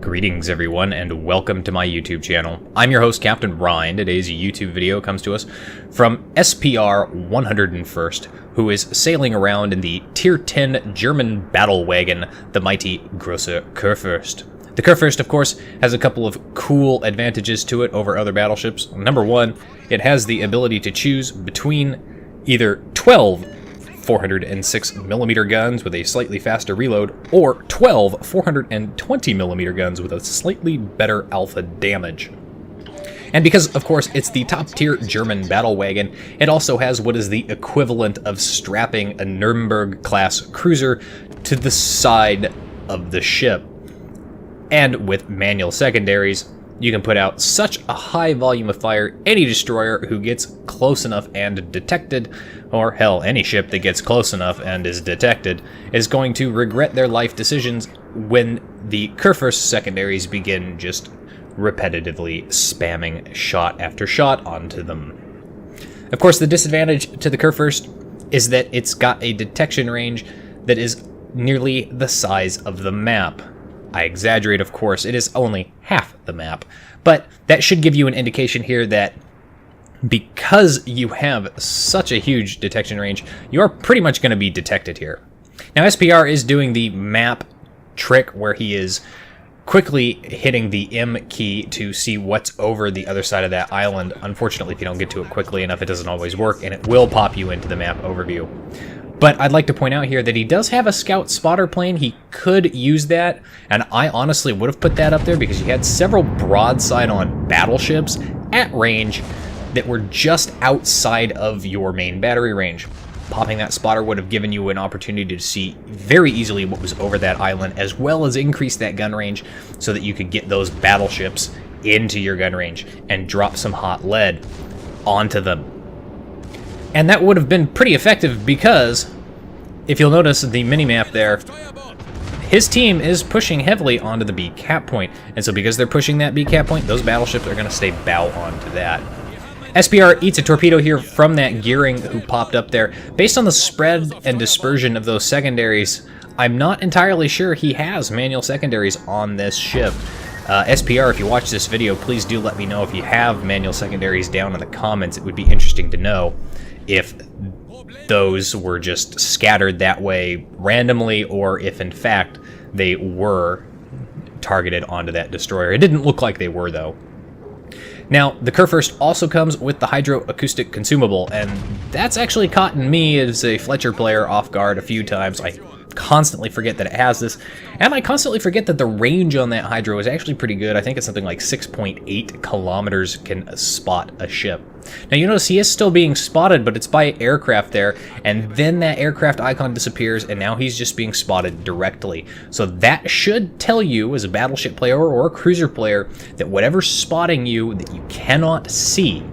Greetings everyone, and welcome to my YouTube channel. I'm your host, Captain Ryan. Today's YouTube video comes to us from SPR 101st, who is sailing around in the Tier 10 German battle wagon, the mighty Großer Kurfürst. The Kurfürst, of course, has a couple of cool advantages to it over other battleships. Number one, it has the ability to choose between either 12 406mm guns with a slightly faster reload, or 12 420mm guns with a slightly better alpha damage. And because, of course, it's the top-tier German battle wagon, it also has what is the equivalent of strapping a Nuremberg-class cruiser to the side of the ship. And with manual secondaries, you can put out such a high volume of fire, any destroyer who gets close enough and detected, or hell, any ship that gets close enough and is detected, is going to regret their life decisions when the Kurfürst secondaries begin just repetitively spamming shot after shot onto them. Of course, the disadvantage to the Kurfürst is that it's got a detection range that is nearly the size of the map. I exaggerate, of course, it is only half the map, but that should give you an indication here that because you have such a huge detection range, you are pretty much going to be detected here. Now, SPR is doing the map trick where he is quickly hitting the M key to see what's over the other side of that island. Unfortunately, if you don't get to it quickly enough, it doesn't always work, and it will pop you into the map overview. But I'd like to point out here that he does have a scout spotter plane. He could use that, and I honestly would have put that up there because you had several broadside on battleships at range that were just outside of your main battery range. Popping that spotter would have given you an opportunity to see very easily what was over that island, as well as increase that gun range so that you could get those battleships into your gun range and drop some hot lead onto them. And that would have been pretty effective because, if you'll notice the minimap there, his team is pushing heavily onto the B cap point. And so because they're pushing that B cap point, those battleships are going to stay bow onto that. SPR eats a torpedo here from that gearing who popped up there. Based on the spread and dispersion of those secondaries, I'm not entirely sure he has manual secondaries on this ship. SPR, if you watch this video, please do let me know if you have manual secondaries down in the comments. It would be interesting to know if those were just scattered that way randomly, or if in fact they were targeted onto that destroyer. It didn't look like they were, though. Now, the Kurfürst also comes with the hydroacoustic consumable, and that's actually caught me as a Fletcher player off guard a few times. I constantly forget that it has this, and I constantly forget that the range on that hydro is actually pretty good. I think it's something like 6.8 kilometers can spot a ship. Now, you notice he is still being spotted, but it's by aircraft there, and then that aircraft icon disappears, and now he's just being spotted directly. So that should tell you, as a battleship player or a cruiser player, that whatever's spotting you that you cannot see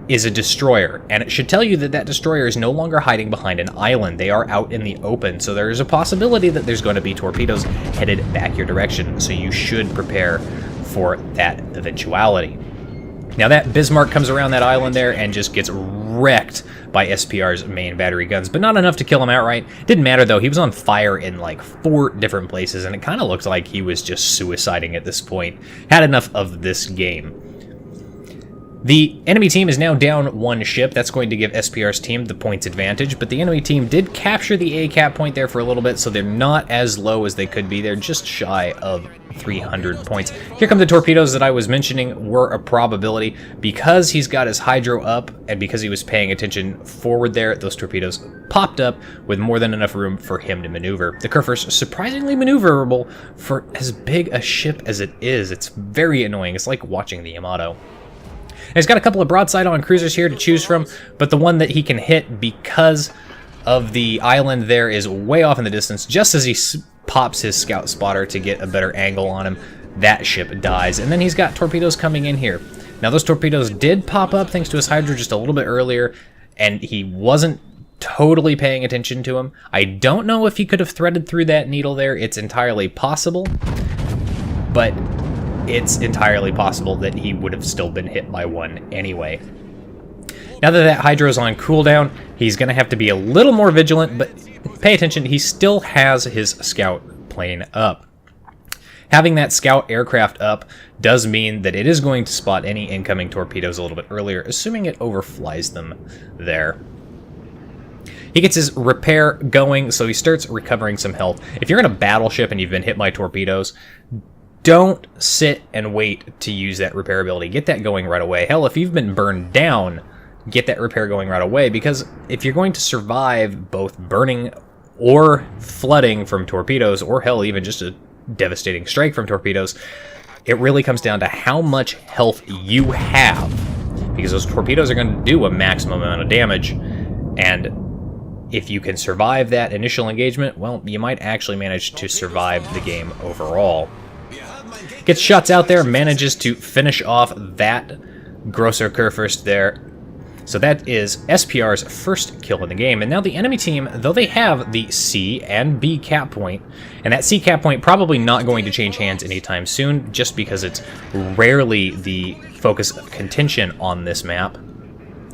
is a destroyer, and it should tell you that that destroyer is no longer hiding behind an island. They are out in the open, so there is a possibility that there's going to be torpedoes headed back your direction, so you should prepare for that eventuality. Now, that Bismarck comes around that island there and just gets wrecked by SPR's main battery guns, but not enough to kill him outright. Didn't matter, though. He was on fire in like 4 different places, and it kind of looked like he was just suiciding at this point. Had enough of this game. The enemy team is now down 1 ship. That's going to give SPR's team the points advantage, but the enemy team did capture the A cap point there for a little bit, so they're not as low as they could be. They're just shy of 300 points. Here come the torpedoes that I was mentioning were a probability. Because he's got his hydro up, and because he was paying attention forward there, those torpedoes popped up with more than enough room for him to maneuver. The Kurfürst is surprisingly maneuverable for as big a ship as it is. It's very annoying. It's like watching the Yamato. And he's got a couple of broadside-on cruisers here to choose from, but the one that he can hit because of the island there is way off in the distance. Just as he pops his scout spotter to get a better angle on him, that ship dies. And then he's got torpedoes coming in here. Now, those torpedoes did pop up thanks to his hydro just a little bit earlier, and he wasn't totally paying attention to him. I don't know if he could have threaded through that needle there. It's entirely possible, but it's entirely possible that he would have still been hit by one anyway. Now that that hydro's on cooldown, he's going to have to be a little more vigilant, but pay attention, he still has his scout plane up. Having that scout aircraft up does mean that it is going to spot any incoming torpedoes a little bit earlier, assuming it overflies them there. He gets his repair going, so he starts recovering some health. If you're in a battleship and you've been hit by torpedoes, don't sit and wait to use that repair ability. Get that going right away. Hell, if you've been burned down, get that repair going right away, because if you're going to survive both burning or flooding from torpedoes, or hell, even just a devastating strike from torpedoes, it really comes down to how much health you have, because those torpedoes are going to do a maximum amount of damage, and if you can survive that initial engagement, well, you might actually manage to survive the game overall. Gets shots out there, manages to finish off that Grosser Kurfürst there. So that is SPR's first kill in the game. And now the enemy team, though they have the C and B cap point, and that C cap point probably not going to change hands anytime soon, just because it's rarely the focus of contention on this map,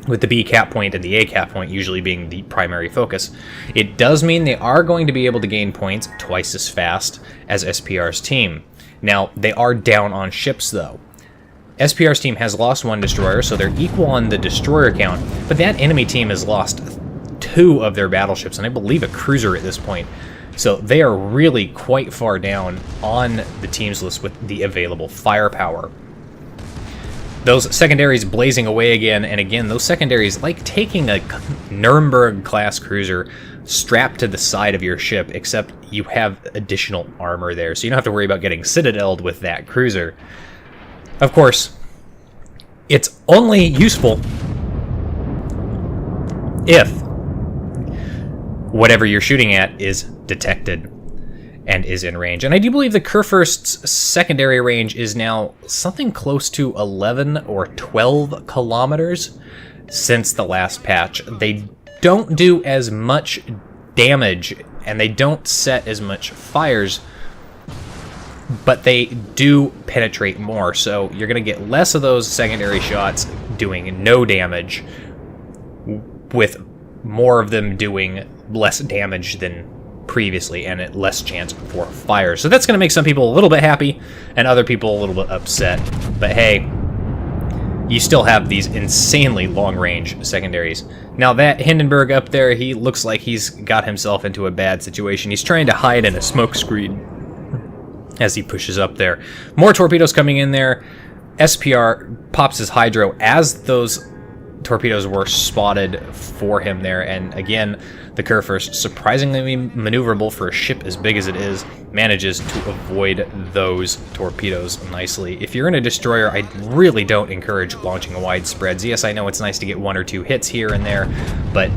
with the B cap point and the A cap point usually being the primary focus. It does mean they are going to be able to gain points twice as fast as SPR's team. Now, they are down on ships, though. SPR's team has lost 1 destroyer, so they're equal on the destroyer count, but that enemy team has lost 2 of their battleships, and I believe a cruiser at this point. So they are really quite far down on the team's list with the available firepower. Those secondaries blazing away again, and again, those secondaries, like taking a Nuremberg-class cruiser strapped to the side of your ship, except you have additional armor there, so you don't have to worry about getting citadeled with that cruiser. Of course, it's only useful if whatever you're shooting at is detected and is in range. And I do believe the Kurfürst's secondary range is now something close to 11 or 12 kilometers since the last patch. They don't do as much damage and they don't set as much fires, but they do penetrate more, so you're going to get less of those secondary shots doing no damage, with more of them doing less damage than previously and at less chance for fire. So that's going to make some people a little bit happy and other people a little bit upset, but hey, you still have these insanely long-range secondaries. Now that Hindenburg up there, he looks like he's got himself into a bad situation. He's trying to hide in a smoke screen as he pushes up there. More torpedoes coming in there. SPR pops his hydro as those torpedoes were spotted for him there, and again, the Kurfürst, surprisingly maneuverable for a ship as big as it is, manages to avoid those torpedoes nicely. If you're in a destroyer, I really don't encourage launching wide spreads. Yes, I know it's nice to get 1 or 2 hits here and there, but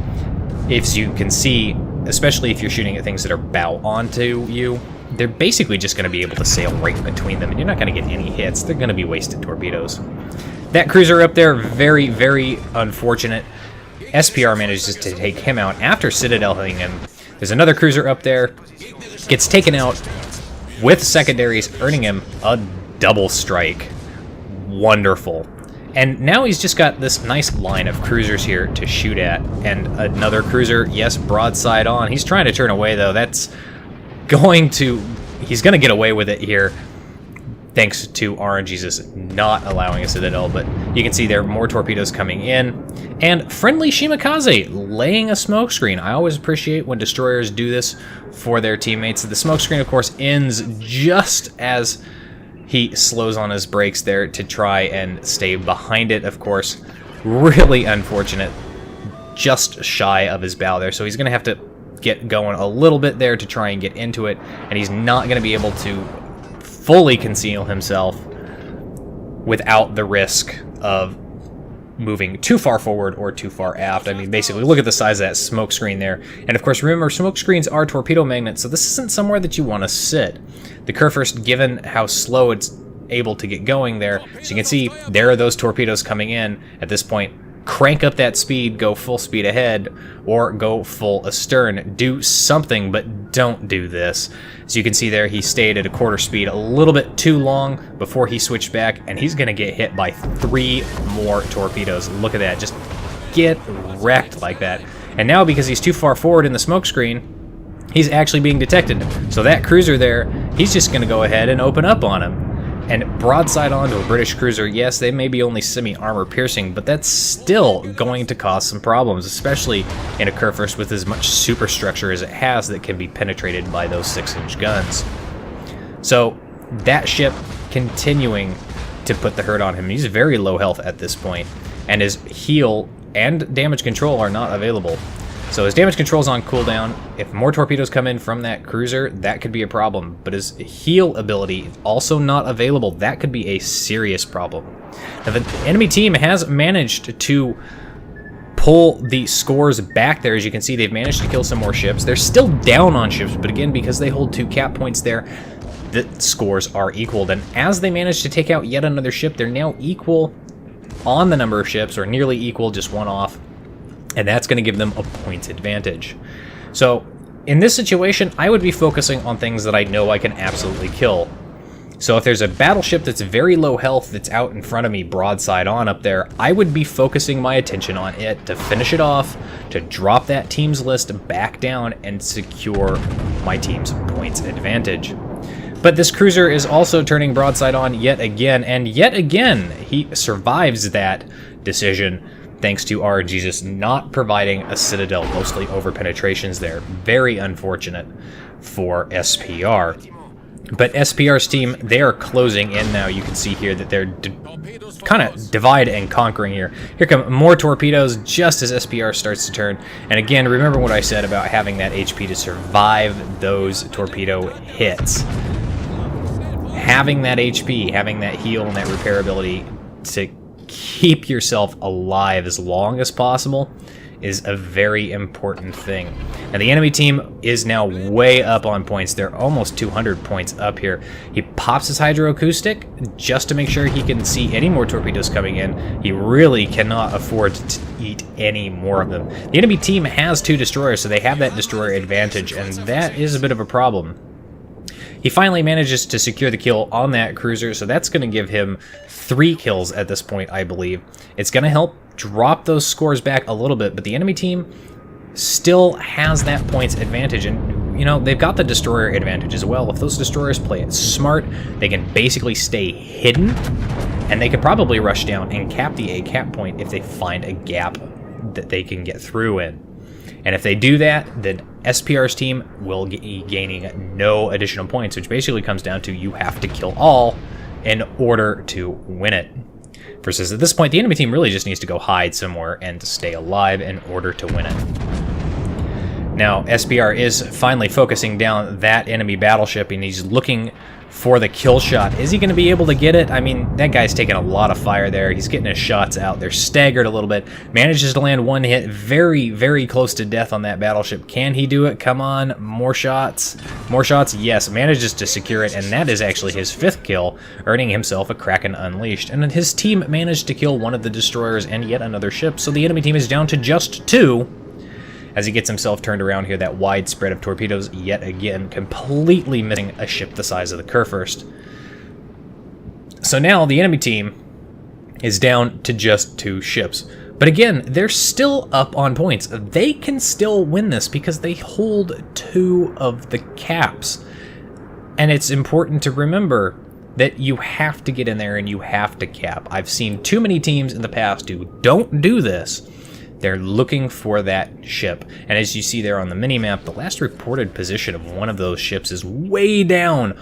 as you can see, especially if you're shooting at things that are bow onto you, they're basically just going to be able to sail right between them, and you're not going to get any hits. They're going to be wasted torpedoes. That cruiser up there, very, very unfortunate. SPR manages to take him out after citadeling him. There's another cruiser up there, gets taken out with secondaries, earning him a double strike. Wonderful. And now he's just got this nice line of cruisers here to shoot at, and another cruiser, yes, broadside on. He's trying to turn away, though. That's going to... he's going to get away with it here, thanks to RNGesus not allowing a citadel, but you can see there are more torpedoes coming in. And friendly Shimakaze laying a smokescreen. I always appreciate when destroyers do this for their teammates. The smokescreen, of course, ends just as he slows on his brakes there to try and stay behind it, of course. Really unfortunate. Just shy of his bow there, so he's going to have to get going a little bit there to try and get into it, and he's not going to be able to fully conceal himself without the risk of moving too far forward or too far aft. I mean, basically, look at the size of that smoke screen there. And of course, remember, smoke screens are torpedo magnets, so this isn't somewhere that you want to sit. The Kurfürst, given how slow it's able to get going there, so you can see there are those torpedoes coming in at this point. Crank up that speed, go full speed ahead, or go full astern. Do something, but don't do this. As you can see there, he stayed at a quarter speed a little bit too long before he switched back, and he's going to get hit by 3 more torpedoes. Look at that, just get wrecked like that. And now, because he's too far forward in the smoke screen, he's actually being detected. So that cruiser there he's just going to go ahead and open up on him. And broadside onto a British cruiser, yes, they may be only semi-armor piercing, but that's still going to cause some problems, especially in a Kurfürst with as much superstructure as it has that can be penetrated by those 6-inch guns. So that ship continuing to put the hurt on him. He's very low health at this point, and his heal and damage control are not available. So his damage control is on cooldown. If more torpedoes come in from that cruiser, that could be a problem. But his heal ability also not available. That could be a serious problem. Now, the enemy team has managed to pull the scores back there. As you can see, they've managed to kill some more ships. They're still down on ships, but again, because they hold 2 cap points there, the scores are equaled. And as they manage to take out yet another ship, they're now equal on the number of ships, or nearly equal, just one off. And that's going to give them a points advantage. So in this situation, I would be focusing on things that I know I can absolutely kill. So if there's a battleship that's very low health that's out in front of me broadside on up there, I would be focusing my attention on it to finish it off, to drop that team's list back down and secure my team's points advantage. But this cruiser is also turning broadside on yet again, and yet again he survives that decision thanks to our Jesus not providing a citadel, mostly over penetrations there. Very unfortunate for SPR. But SPR's team, they are closing in now. You can see here that they're kind of divide and conquering here. Here come more torpedoes just as SPR starts to turn. And again, remember what I said about having that HP to survive those torpedo hits. Having that HP, having that heal and that repair ability to keep yourself alive as long as possible is a very important thing. And the enemy team is now way up on points. They're almost 200 points up here. He pops his hydroacoustic just to make sure he can see any more torpedoes coming in. He really cannot afford to eat any more of them. The enemy team has 2 destroyers, so they have that destroyer advantage, and that is a bit of a problem. He finally manages to secure the kill on that cruiser, so that's going to give him 3 kills at this point, I believe. It's going to help drop those scores back a little bit, but the enemy team still has that points advantage, and you know, they've got the destroyer advantage as well. If those destroyers play it smart, they can basically stay hidden, and they could probably rush down and cap the A cap point if they find a gap that they can get through in. And if they do that, then SPR's team will be gaining no additional points, which basically comes down to you have to kill all in order to win it. Versus at this point, the enemy team really just needs to go hide somewhere and to stay alive in order to win it. Now, SPR is finally focusing down that enemy battleship, and he's looking for the kill shot. Is he going to be able to get it? I mean, that guy's taking a lot of fire there. He's getting his shots out. They're staggered a little bit. Manages to land 1 hit, very, very close to death on that battleship. Can he do it? Come on, more shots. More shots, yes. Manages to secure it, and that is actually his 5th kill, earning himself a Kraken Unleashed. And then his team managed to kill 1 of the destroyers and yet another ship, so the enemy team is down to just 2. As he gets himself turned around here, that wide spread of torpedoes yet again, completely missing a ship the size of the Kurfürst. So now the enemy team is down to just 2 ships. But again, they're still up on points. They can still win this because they hold 2 of the caps. And it's important to remember that you have to get in there and you have to cap. I've seen too many teams in the past who don't do this. They're looking for that ship. And as you see there on the minimap, the last reported position of one of those ships is way down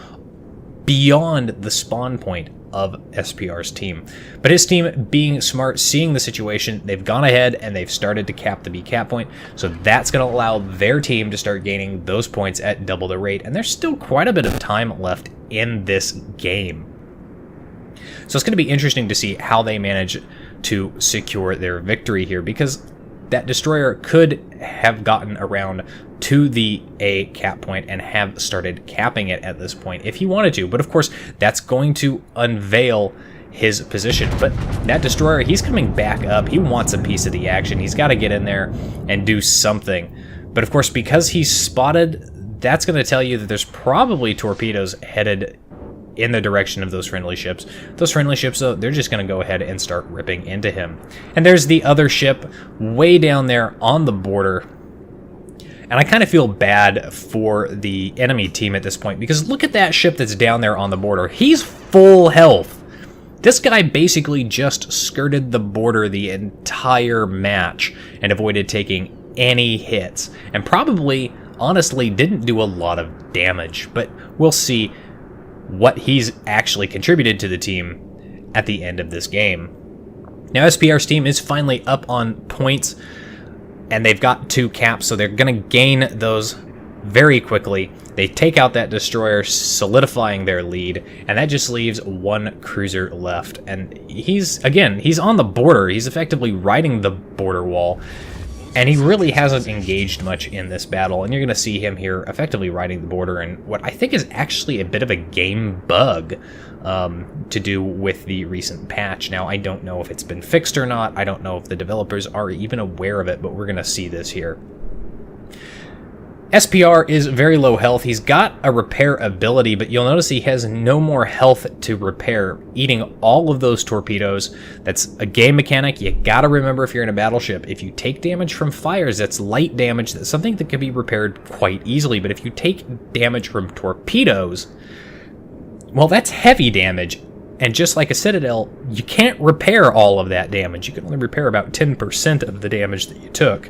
beyond the spawn point of SPR's team. But his team, being smart, seeing the situation, they've gone ahead and they've started to cap the B cap point. So that's going to allow their team to start gaining those points at double the rate. And there's still quite a bit of time left in this game. So it's going to be interesting to see how they manage to secure their victory here, because that destroyer could have gotten around to the A cap point and have started capping it at this point if he wanted to. But of course, that's going to unveil his position. But that destroyer, he's coming back up. He wants a piece of the action. He's got to get in there and do something. But of course, because he's spotted, that's going to tell you that there's probably torpedoes headed in the direction of those friendly ships. Those friendly ships, though, they're just going to go ahead and start ripping into him. And there's the other ship way down there on the border. And I kind of feel bad for the enemy team at this point, because look at that ship that's down there on the border. He's full health. This guy basically just skirted the border the entire match and avoided taking any hits, and probably, honestly, didn't do a lot of damage, but we'll see what he's actually contributed to the team at the end of this game. Now, SPR's team is finally up on points, and they've got 2 caps, so they're going to gain those very quickly. They take out that destroyer, solidifying their lead, and that just leaves 1 cruiser left. And he's on the border. He's effectively riding the border wall, and he really hasn't engaged much in this battle. And you're going to see him here effectively riding the border, and what I think is actually a bit of a game bug to do with the recent patch. Now, I don't know if it's been fixed or not. I don't know if the developers are even aware of it, but we're going to see this here. SPR is very low health. He's got a repair ability, but you'll notice he has no more health to repair, eating all of those torpedoes. That's a game mechanic. You gotta remember, if you're in a battleship, if you take damage from fires, that's light damage. That's something that can be repaired quite easily, but if you take damage from torpedoes, well, that's heavy damage. And just like a Citadel, you can't repair all of that damage. You can only repair about 10% of the damage that you took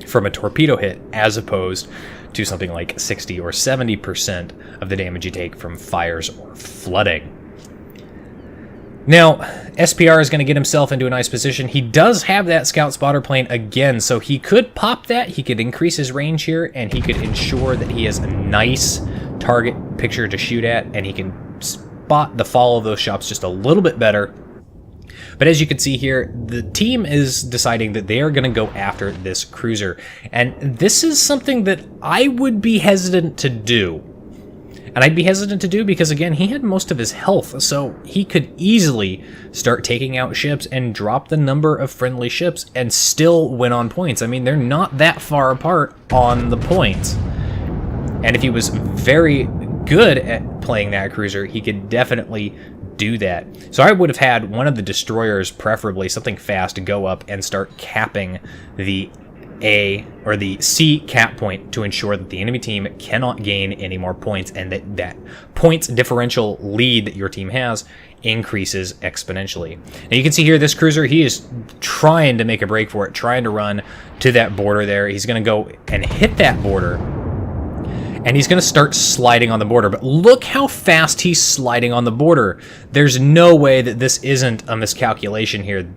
from a torpedo hit, as opposed to something like 60 or 70% of the damage you take from fires or flooding. Now, SPR is going to get himself into a nice position. He does have that scout spotter plane again, so he could pop that, he could increase his range here, and he could ensure that he has a nice target picture to shoot at, and he can spot the fall of those shops just a little bit better. But as you can see here, the team is deciding that they are going to go after this cruiser. And this is something that I would be hesitant to do. And I'd be hesitant to do because, again, he had most of his health, so he could easily start taking out ships and drop the number of friendly ships and still win on points. I mean, they're not that far apart on the points. And if he was very good at playing that cruiser, he could definitely do that. So I would have had one of the destroyers, preferably something fast, to go up and start capping the A or the C cap point to ensure that the enemy team cannot gain any more points, and that points differential lead that your team has increases exponentially. Now you can see here this cruiser, he is trying to make a break for it, trying to run to that border there. He's going to go and hit that border, and he's going to start sliding on the border. But look how fast he's sliding on the border. There's no way that this isn't a miscalculation here.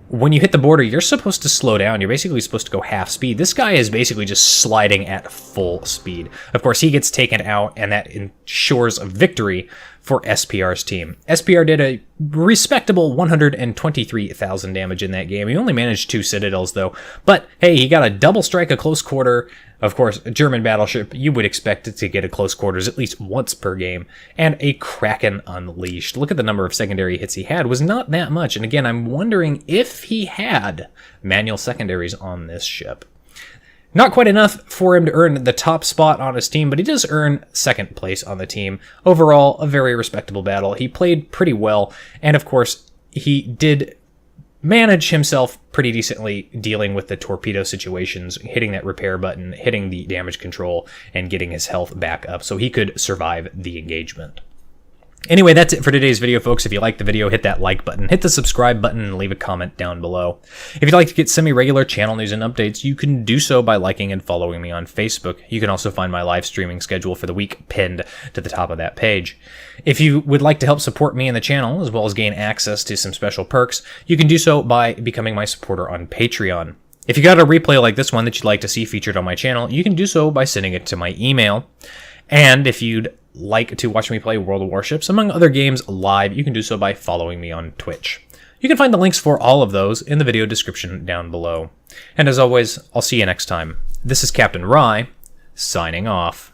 When you hit the border, you're supposed to slow down. You're basically supposed to go half speed. This guy is basically just sliding at full speed. Of course, he gets taken out, and that ensures a victory for SPR's team. SPR did a respectable 123,000 damage in that game. He only managed 2 Citadels, though. But, hey, he got a double strike, a close quarter. Of course, a German battleship, you would expect it to get a close quarters at least once per game. And a Kraken unleashed. Look at the number of secondary hits he had. It was not that much. And again, I'm wondering if he had manual secondaries on this ship. Not quite enough for him to earn the top spot on his team, but he does earn second place on the team. Overall, a very respectable battle. He played pretty well, and of course, he did manage himself pretty decently dealing with the torpedo situations, hitting that repair button, hitting the damage control, and getting his health back up so he could survive the engagement. Anyway, that's it for today's video, folks. If you liked the video, hit that like button, hit the subscribe button, and leave a comment down below. If you'd like to get semi-regular channel news and updates, you can do so by liking and following me on Facebook. You can also find my live streaming schedule for the week pinned to the top of that page. If you would like to help support me and the channel, as well as gain access to some special perks, you can do so by becoming my supporter on Patreon. If you got a replay like this one that you'd like to see featured on my channel, you can do so by sending it to my email. And if you'd like to watch me play World of Warships, among other games, live, you can do so by following me on Twitch. You can find the links for all of those in the video description down below. And as always, I'll see you next time. This is Captain Rye, signing off.